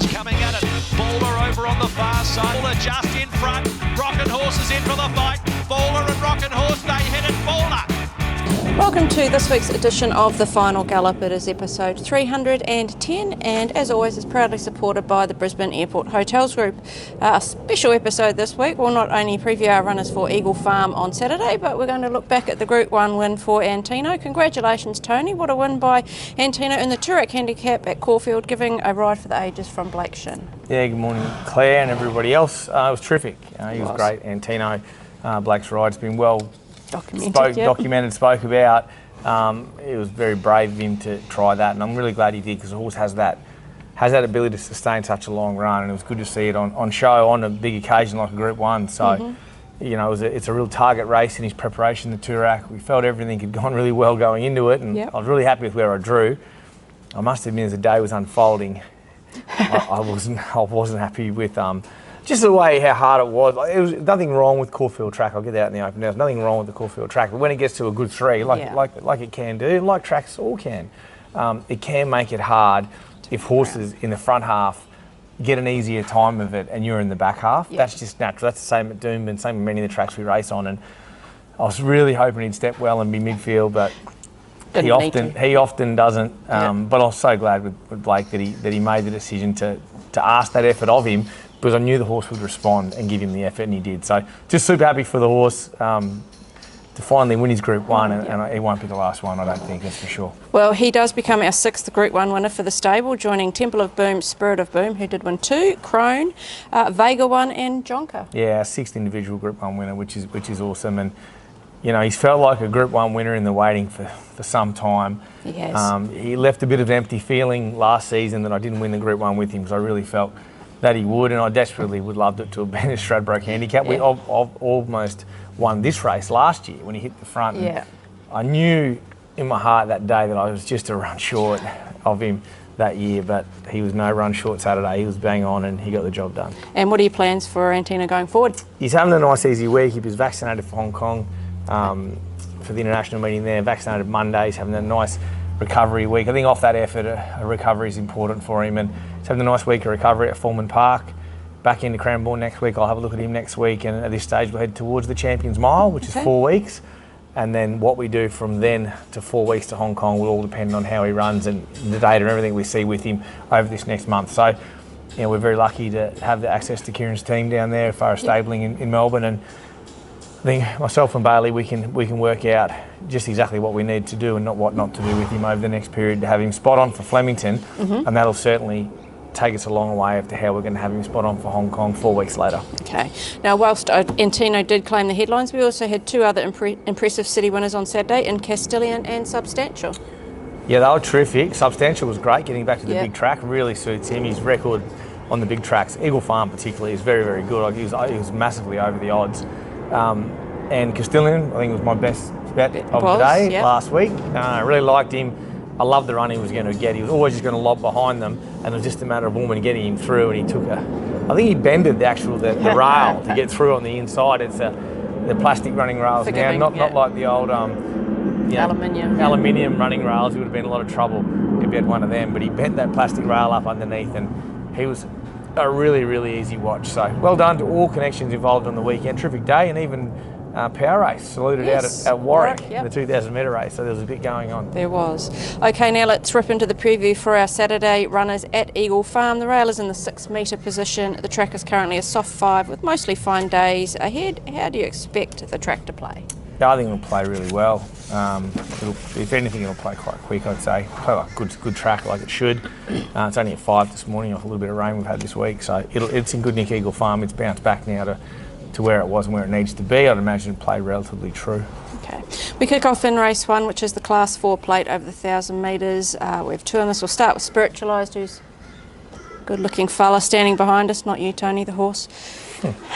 Bowler's coming at it. Bowler over on the far side. Bowler just in front. Rockin' Horse is in for the fight. Bowler and Rockin' Horse, they hit it. Bowler. Welcome to this week's edition of the Final Gallop. It is episode 310 and as always is proudly supported by the Brisbane Airport Hotels Group. A special episode this week. We'll not only preview our runners for Eagle Farm on Saturday, but we're going to look back at the Group 1 win for Antino. Congratulations, Tony. What a win by Antino in the Toorak Handicap at Caulfield, giving a ride for the ages from Blake Shin. Yeah, good morning Claire and everybody else. It was terrific. He was great. Antino, Blake's ride's been well documented, spoke about. It was very brave of him to try that, and I'm really glad he did because the horse has that ability to sustain such a long run, and it was good to see it on show on a big occasion like a Group 1. So, you know, it's a real target race in his preparation, the Toorak. We felt everything had gone really well going into it, and I was really happy with where I drew. I must admit, as the day was unfolding, I wasn't happy with just the way how hard it was. It was nothing wrong with Caulfield track. I'll get that in the open. There's nothing wrong with the Caulfield track, but when it gets to a good 3, like it can do, like tracks all can, it can make it hard if horses in the front half get an easier time of it and you're in the back half. That's just natural. That's the same at Doomben, same with many of the tracks we race on. And I was really hoping he'd step well and be midfield, but he often doesn't. But I was so glad with Blake that he made the decision to ask that effort of him, because I knew the horse would respond and give him the effort, and he did. So just super happy for the horse to finally win his Group 1, and he won't be the last one, I don't think, that's for sure. Well, he does become our 6th Group 1 winner for the stable, joining Temple of Boom, Spirit of Boom, who did win 2, Crone, Vega 1 and Jonker. Yeah, our 6th individual Group 1 winner, which is awesome. And, you know, he's felt like a Group 1 winner in the waiting for some time. He has. He left a bit of an empty feeling last season that I didn't win the Group 1 with him, because I really felt that he would, and I desperately would loved it to have been a Stradbroke Handicap. We almost won this race last year when he hit the front. And I knew in my heart that day that I was just a run short of him that year, but he was no run short Saturday. He was bang on and he got the job done. And what are your plans for Antino going forward? He's having a nice easy week. He was vaccinated for Hong Kong for the international meeting there, vaccinated Monday. He's having a nice recovery week. I think off that effort, a recovery is important for him, and he's having a nice week of recovery at Fulman Park. Back into Cranbourne next week. I'll have a look at him next week, and at this stage we'll head towards the Champions Mile, which is 4 weeks, and then what we do from then to 4 weeks to Hong Kong will all depend on how he runs and the data and everything we see with him over this next month. So, you know, we're very lucky to have the access to Kieran's team down there as far as stabling in Melbourne, and I think myself and Bailey, we can work out just exactly what we need to do and what not to do with him over the next period to have him spot on for Flemington, and that'll certainly take us a long way after how we're going to have him spot on for Hong Kong 4 weeks later. Okay. Now, whilst Antino did claim the headlines, we also had 2 other impressive city winners on Saturday in Castilian and Substantial. Yeah, they were terrific. Substantial was great, getting back to the big track. Really suits him. His record on the big tracks, Eagle Farm particularly, is very, very good. He was massively over the odds. And Castilian, I think it was my best bet of the day last week. I really liked him. I loved the run he was going to get. He was always just going to lob behind them, and it was just a matter of woman getting him through, and he took I think he bended the rail to get through on the inside. It's the plastic running rails now, not like the old aluminium running rails. It would have been a lot of trouble if he had one of them, but he bent that plastic rail up underneath, and he was a really, really easy watch. So well done to all connections involved on the weekend. Terrific day, and even power race saluted out at Warwick in the 2,000 metre race, so there was a bit going on. There was. Okay, now let's rip into the preview for our Saturday runners at Eagle Farm. The rail is in the 6 metre position. The track is currently a soft 5 with mostly fine days ahead. How do you expect the track to play? Yeah, I think it'll play really well. If anything, it'll play quite quick, I'd say. Play like good track like it should. It's only at 5 this morning off a little bit of rain we've had this week, so it's in good nick, Eagle Farm. It's bounced back now to where it was and where it needs to be. I'd imagine it'll play relatively true. Okay. We kick off in race 1, which is the Class 4 plate over the 1,000 metres. We have 2 on this. We'll start with Spiritualised, who's a good-looking fella standing behind us. Not you, Tony, the horse.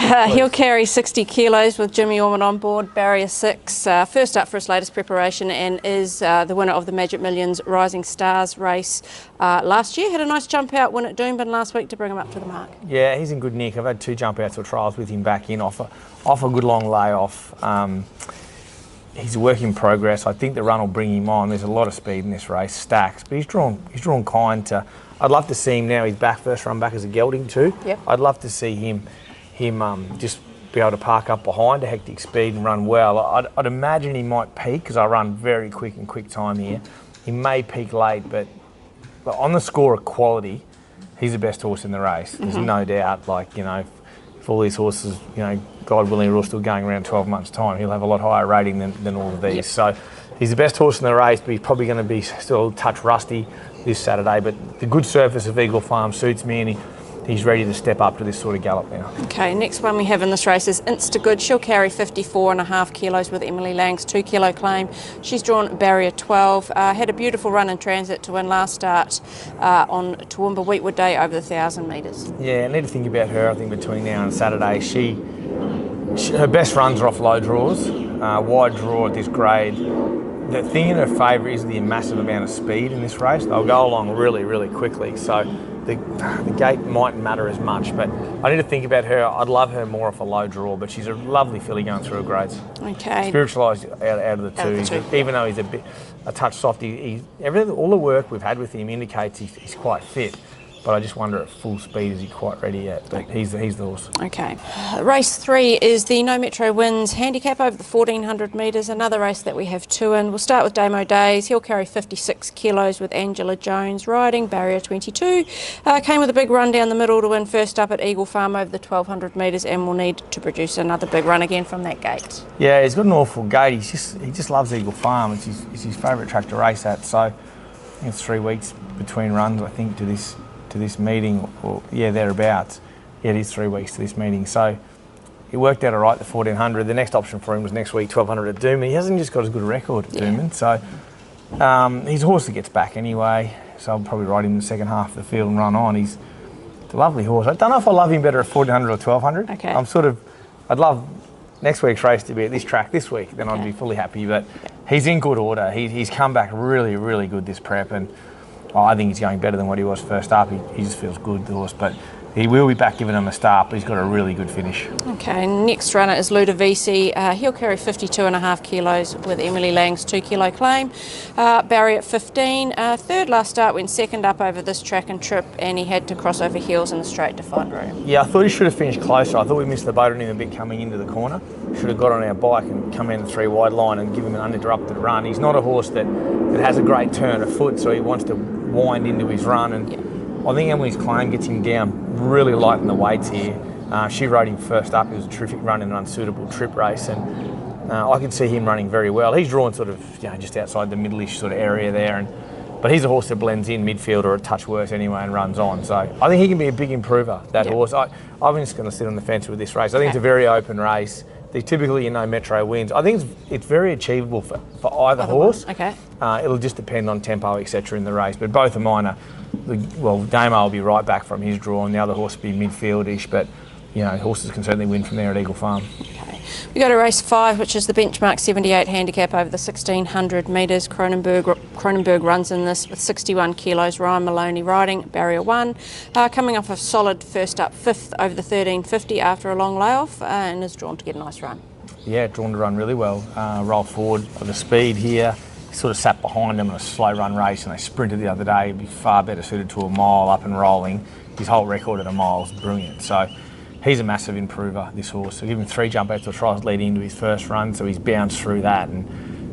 He'll carry 60 kilos with Jimmy Ormond on board, barrier 6. First up for his latest preparation, and is the winner of the Magic Millions Rising Stars race last year. Had a nice jump out win at Doomben last week to bring him up to the mark. Yeah, he's in good nick. I've had 2 jump outs or trials with him back in off a good long layoff. He's a work in progress. I think the run will bring him on. There's a lot of speed in this race, stacks, but he's drawn kind to I'd love to see him now. He's back, first run back as a gelding too. Yep. I'd love to see him just be able to park up behind a Hectic Speed and run well. I'd imagine he might peak because I run very quick time here. He may peak late, but on the score of quality, he's the best horse in the race. There's no doubt. Like, you know, if all these horses, you know, God willing, are all still going around 12 months' time, he'll have a lot higher rating than all of these. Yep. So he's the best horse in the race, but he's probably going to be still a touch rusty this Saturday. But the good surface of Eagle Farm suits me, and he's ready to step up to this sort of gallop now. Okay, next one we have in this race is Instagood. She'll carry 54.5 kilos with Emily Lang's 2 kilo claim. She's drawn barrier 12. Had a beautiful run in transit to win last start on Toowoomba Wheatwood Day over the 1,000 metres. Yeah, I need to think about her. I think between now and Saturday, her best runs are off low draws, wide draw at this grade. The thing in her favour is the massive amount of speed in this race. They'll go along really, really quickly. So the gate mightn't matter as much, but I need to think about her. I'd love her more off a low draw, but she's a lovely filly going through her grades. Okay. Spiritualised out of the two. Even though he's a touch soft, all the work we've had with him indicates he's quite fit. But I just wonder at full speed, is he quite ready yet? But he's the horse. Okay. Race 3 is the No Metro Wins Handicap over the 1,400 metres, another race that we have two in. We'll start with Damo Dayz. He'll carry 56 kilos with Angela Jones riding, barrier 22. Came with a big run down the middle to win first up at Eagle Farm over the 1,200 metres, and will need to produce another big run again from that gate. Yeah, he's got an awful gate. He just loves Eagle Farm. It's his favourite track to race at. So I think it's 3 weeks between runs, I think, to this meeting, or thereabouts. Yeah, it is 3 weeks to this meeting. So it worked out all right, the 1,400. The next option for him was next week, 1,200 at Doomben. He hasn't just got as good a record at Doomben. So he's a horse that gets back anyway. So I'll probably ride him in the second half of the field and run on. He's a lovely horse. I don't know if I love him better at 1,400 or 1,200. Okay. I'd love next week's race to be at this track this week. Then I'd be fully happy. But he's in good order. He's come back really, really good this prep, and I think he's going better than what he was first up. He just feels good, the horse, but he will be back giving him a start, but he's got a really good finish. Okay, next runner is Ludovisi. He'll carry 52.5 kilos with Emily Lang's 2 kilo claim. Barry at 15. Third last start, went second up over this track and trip, and he had to cross over heels in the straight to find room. Yeah, I thought he should have finished closer. I thought we missed the boat on him a bit coming into the corner. Should have got on our bike and come in the 3 wide line and give him an uninterrupted run. He's not a horse that has a great turn of foot, so he wants to wind into his run, and I think Emily's claim gets him down really light in the weights here. She rode him first up. It was a terrific run in an unsuitable trip race, and I can see him running very well. He's drawn sort of just outside the middle-ish sort of area there, but he's a horse that blends in midfield or a touch worse anyway and runs on. So I think he can be a big improver, that horse. I'm just going to sit on the fence with this race. I think it's a very open race. They typically, Metro wins. I think it's very achievable for either horse. Okay. It'll just depend on tempo, etc. in the race. But both of mine are, Damo will be right back from his draw, and the other horse will be midfield-ish. But horses can certainly win from there at Eagle Farm. Okay. We go to race 5, which is the benchmark 78 handicap over the 1,600 metres. Cronenberg runs in this with 61 kilos. Ryan Maloney riding, barrier 1. Coming off a solid first up 5th over the 1,350 after a long layoff, and is drawn to get a nice run. Yeah, drawn to run really well. Roll forward of the speed here. He sort of sat behind them in a slow run race, and they sprinted the other day. He'd be far better suited to a mile up and rolling. His whole record at a mile is brilliant. So he's a massive improver, this horse. So give him 3 jump outs or tries leading into his first run, so he's bounced through that, and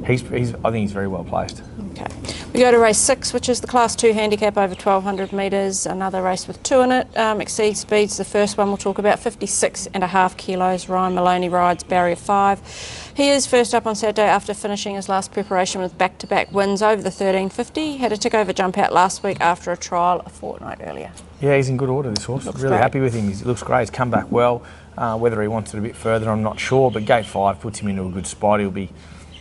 I think he's very well placed. Okay. We go to race 6, which is the Class 2 handicap over 1,200 metres. Another race with 2 in it. Exceed Speed's the first one we'll talk about. 56.5 kilos. Ryan Maloney rides, barrier 5. He is first up on Saturday after finishing his last preparation with back-to-back wins over the 1,350. Had a tick-over jump out last week after a trial a fortnight earlier. Yeah, he's in good order, this horse. Really happy with him. He looks great. He's come back well. Whether he wants it a bit further, I'm not sure, but gate 5 puts him into a good spot. He'll be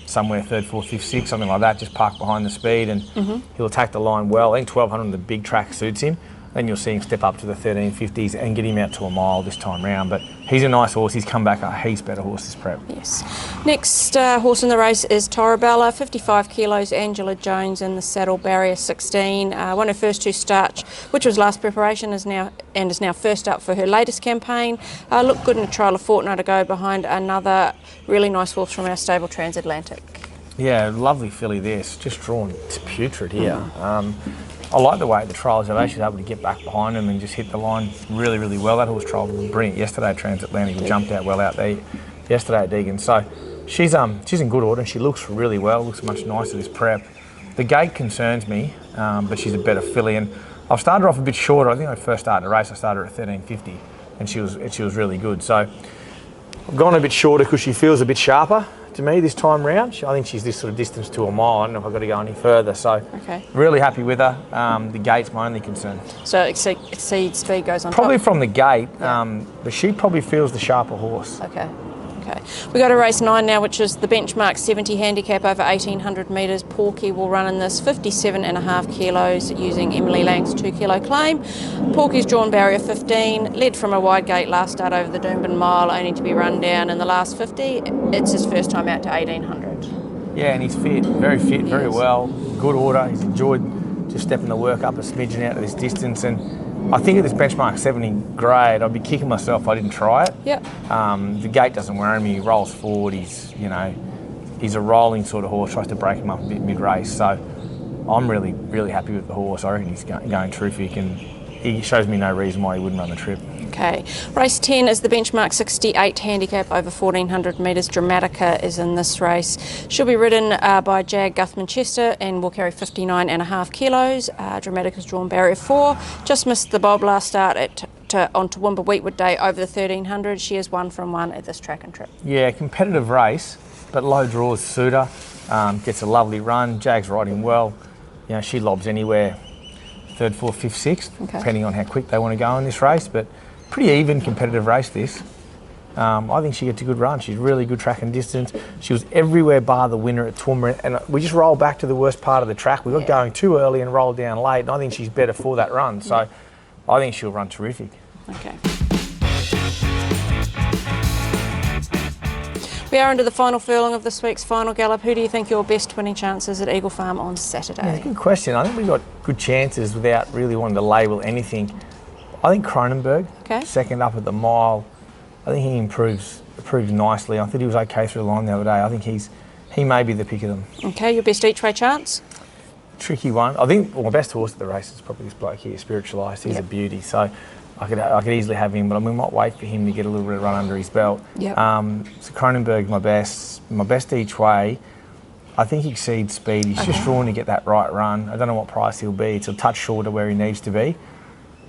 somewhere 3rd, 4th, 5th, 6th, something like that, just park behind the speed, and he'll attack the line well. I think 1,200 on the big track suits him. Then you'll see him step up to the 1350s and get him out to a mile this time round. But he's a nice horse. He's come back a heaps better horse this prep. Yes. Next horse in the race is Torabella, 55 kilos. Angela Jones in the saddle, barrier 16. Won her first 2 starts, which was last preparation, is now first up for her latest campaign. Looked good in a trial a fortnight ago behind another really nice horse from our stable, Transatlantic. Yeah, lovely filly this. Just drawn to putrid here. I like the way at the trials today she was able to get back behind him and just hit the line really, really well. That horse trialled brilliant yesterday at Transatlantic. He jumped out well out there yesterday at Deegan. So she's in good order and she looks really well, looks much nicer this prep. The gate concerns me, but she's a better filly. And I've started her off a bit shorter. I think when I first started the race, I started her at 13.50 and she was really good. So I've gone a bit shorter because she feels a bit sharper to me this time round. I think she's this sort of distance to a mile. I don't know if I've got to go any further. So really happy with her. The gate's my only concern. So Exceed Speed goes on probably top? From the gate, but she probably feels the sharper horse. Okay. We go to race 9 now, which is the benchmark 70 handicap over 1,800 metres. Porky will run in this 57.5 kilos using Emily Lang's 2 kilo claim. Porky's drawn barrier 15, led from a wide gate last start over the Doomben Mile, only to be run down in the last 50. It's his first time out to 1,800. Yeah, and he's fit, very well, good order. He's enjoyed just stepping the work up a smidgen out of this distance, and I think at this benchmark 70 grade, I'd be kicking myself if I didn't try it. Yep. The gate doesn't worry me. He rolls forward. He's a rolling sort of horse. Tries to break him up a bit mid-race. So I'm really happy with the horse. I reckon he's going terrific, and he shows me no reason why he wouldn't run the trip. Okay. Race 10 is the benchmark 68 handicap over 1,400 metres. Dramatica is in this race. She'll be ridden by Jag Guthmann-Chester and will carry 59.5 kilos. Dramatica's drawn barrier 4. Just missed the bob last start on Toowoomba Wheatwood Day over the 1,300. She is 1 from 1 at this track and trip. Yeah, competitive race, but low draws suit her. Gets a lovely run. Jag's riding well. She lobs anywhere 3rd, 4th, 5th, 6th, depending on how quick they want to go in this race. But pretty even competitive race this. I think she gets a good run. She's really good track and distance. She was everywhere bar the winner at Toowoomba, and we just rolled back to the worst part of the track. We got going too early and rolled down late, and I think she's better for that run. So I think she'll run terrific. Okay. We are into the final furlong of this week's Final Gallop. Who do you think your best winning chances at Eagle Farm on Saturday? Yeah, good question. I think we got good chances without really wanting to label anything. I think Cronenberg, second up at the mile. I think he improves nicely. I thought he was okay through the line the other day. I think he may be the pick of them. Okay, your best each way chance? Tricky one. I think my best horse at the race is probably this bloke here, Spiritualised. He's a beauty. So I could easily have him, but we might wait for him to get a little bit of run under his belt. Yep. So Cronenberg's my best each way. I think Exceed Speed. He's just drawn to get that right run. I don't know what price he'll be. It's a touch shorter where he needs to be.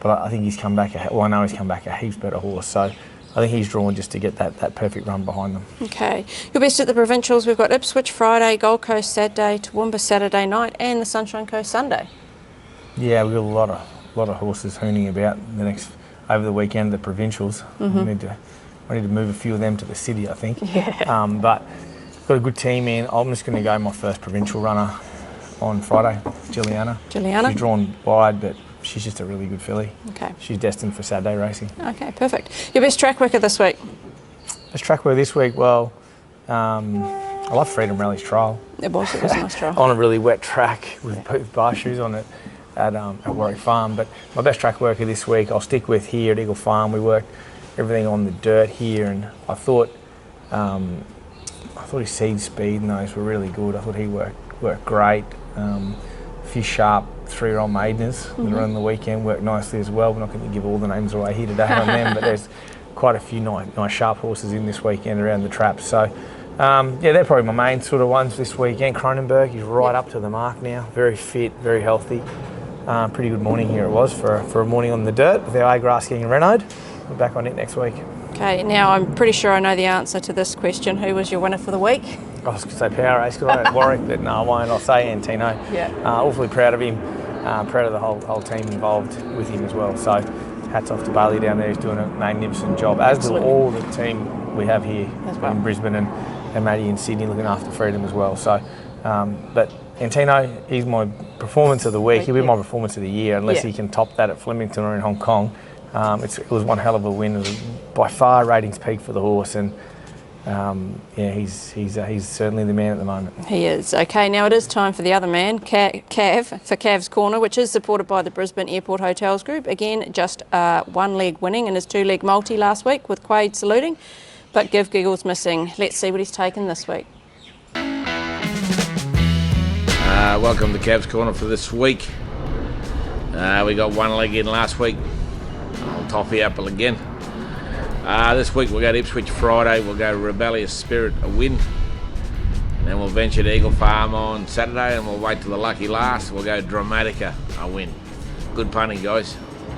But I think he's come back, I know he's come back a heaps better horse. So I think he's drawn just to get that perfect run behind them. Okay. Your best at the provincials, we've got Ipswich Friday, Gold Coast Saturday, Toowoomba Saturday night, and the Sunshine Coast Sunday. Yeah, we've got a lot of horses hooning about over the weekend, the provincials. I need to move a few of them to the city, I think. Yeah. But got a good team in. I'm just going to go my first provincial runner on Friday, Juliana. She's drawn wide, but she's just a really good filly. Okay. She's destined for Saturday racing. Okay, perfect. Your best track worker this week? Best track worker this week? Well, I love Freedom Rally's trial. It was a nice trial. On a really wet track with bar shoes on it at Warwick Farm. But my best track worker this week, I'll stick with here at Eagle Farm. We worked everything on the dirt here, and I thought Exceed Speed and those were really good. I thought he worked great. A few sharp 3-year-old maideners that are on the weekend worked nicely as well. We're not going to give all the names away here today on them, but there's quite a few nice sharp horses in this weekend around the traps. So they're probably my main sort of ones this weekend. Cronenberg, he's right up to the mark now, very fit, very healthy. Pretty good morning here it was for a morning on the dirt with our A-grass getting renoed. We're back on it next week. Okay, now I'm pretty sure I know the answer to this question. Who was your winner for the week? I was going to say Power Race because I'm at Warwick, but no, I won't. I'll say Antino. Yeah. Awfully proud of him. Proud of the whole team involved with him as well. So hats off to Bailey down there. He's doing a magnificent job, as do all the team we have here in Brisbane and Maddie in Sydney looking after Freedom as well. So, but Antino, he's my performance of the week. He'll be my performance of the year unless he can top that at Flemington or in Hong Kong. It was one hell of a win. It was by far ratings peak for the horse, and he's certainly the man at the moment. He is. Okay, now it is time for the other man, Cav, for Cav's Corner, which is supported by the Brisbane Airport Hotels Group. Again, just one leg winning in his 2-leg multi last week with Quaid saluting, but Give Giggles missing. Let's see what he's taken this week. Welcome to Cav's Corner for this week. We got one leg in last week. Old Toffee Apple again. This week we'll go to Ipswich Friday. We'll go Rebellious Spirit, a win. Then we'll venture to Eagle Farm on Saturday, and we'll wait till the lucky last. We'll go Dramatica, a win. Good punting, guys.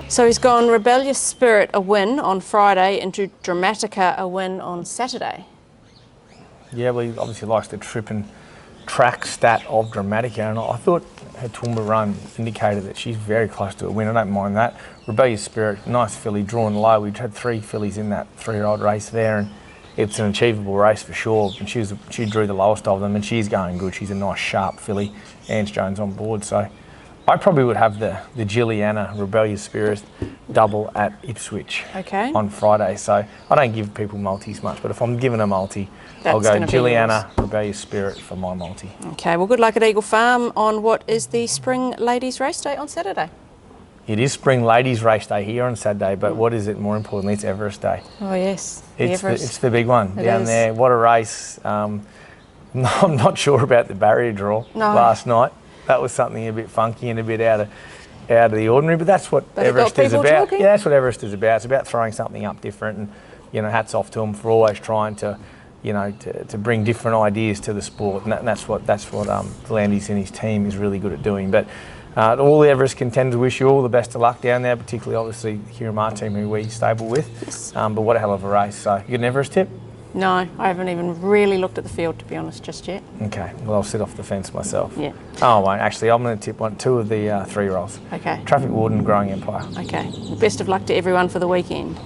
So he's gone Rebellious Spirit, a win on Friday, into Dramatica, a win on Saturday. Yeah, well, he obviously likes the trip and track stat of Dramatica, and I thought her Toowoomba run indicated that she's very close to a win. I don't mind that. Rebellious Spirit, nice filly, drawn low. We've had 3 fillies in that 3-year-old race there, and it's an achievable race for sure. And she drew the lowest of them, and she's going good. She's a nice, sharp filly. Ange Jones on board, so I probably would have the Gilliana Rebellious Spirit double at Ipswich on Friday. So I don't give people multis much, but if I'm giving a multi, I'll go Gilliana Rebellious Spirit for my multi. Okay, well, good luck at Eagle Farm on what is the Spring Ladies Raceday on Saturday. It is Spring Ladies Raceday here on Saturday, but what is it more importantly? It's Everest Day. Oh, yes. It's the big one down there. What a race. I'm not sure about the barrier draw last night. That was something a bit funky and a bit out of the ordinary, but that's what Everest is about. Yeah, that's what Everest is about. It's about throwing something up different, and hats off to them for always trying to bring different ideas to the sport, and that's what Landis and his team is really good at doing. But all the Everest contenders wish you all the best of luck down there, particularly obviously here in our team who we stable with. But what a hell of a race. So you got an Everest tip? No, I haven't even really looked at the field, to be honest, just yet. Okay, well, I'll sit off the fence myself. Yeah. Oh, I won't. Actually, I'm going to tip 2 of the 3-year-olds. Okay. Traffic Warden, Growing Empire. Okay. Best of luck to everyone for the weekend.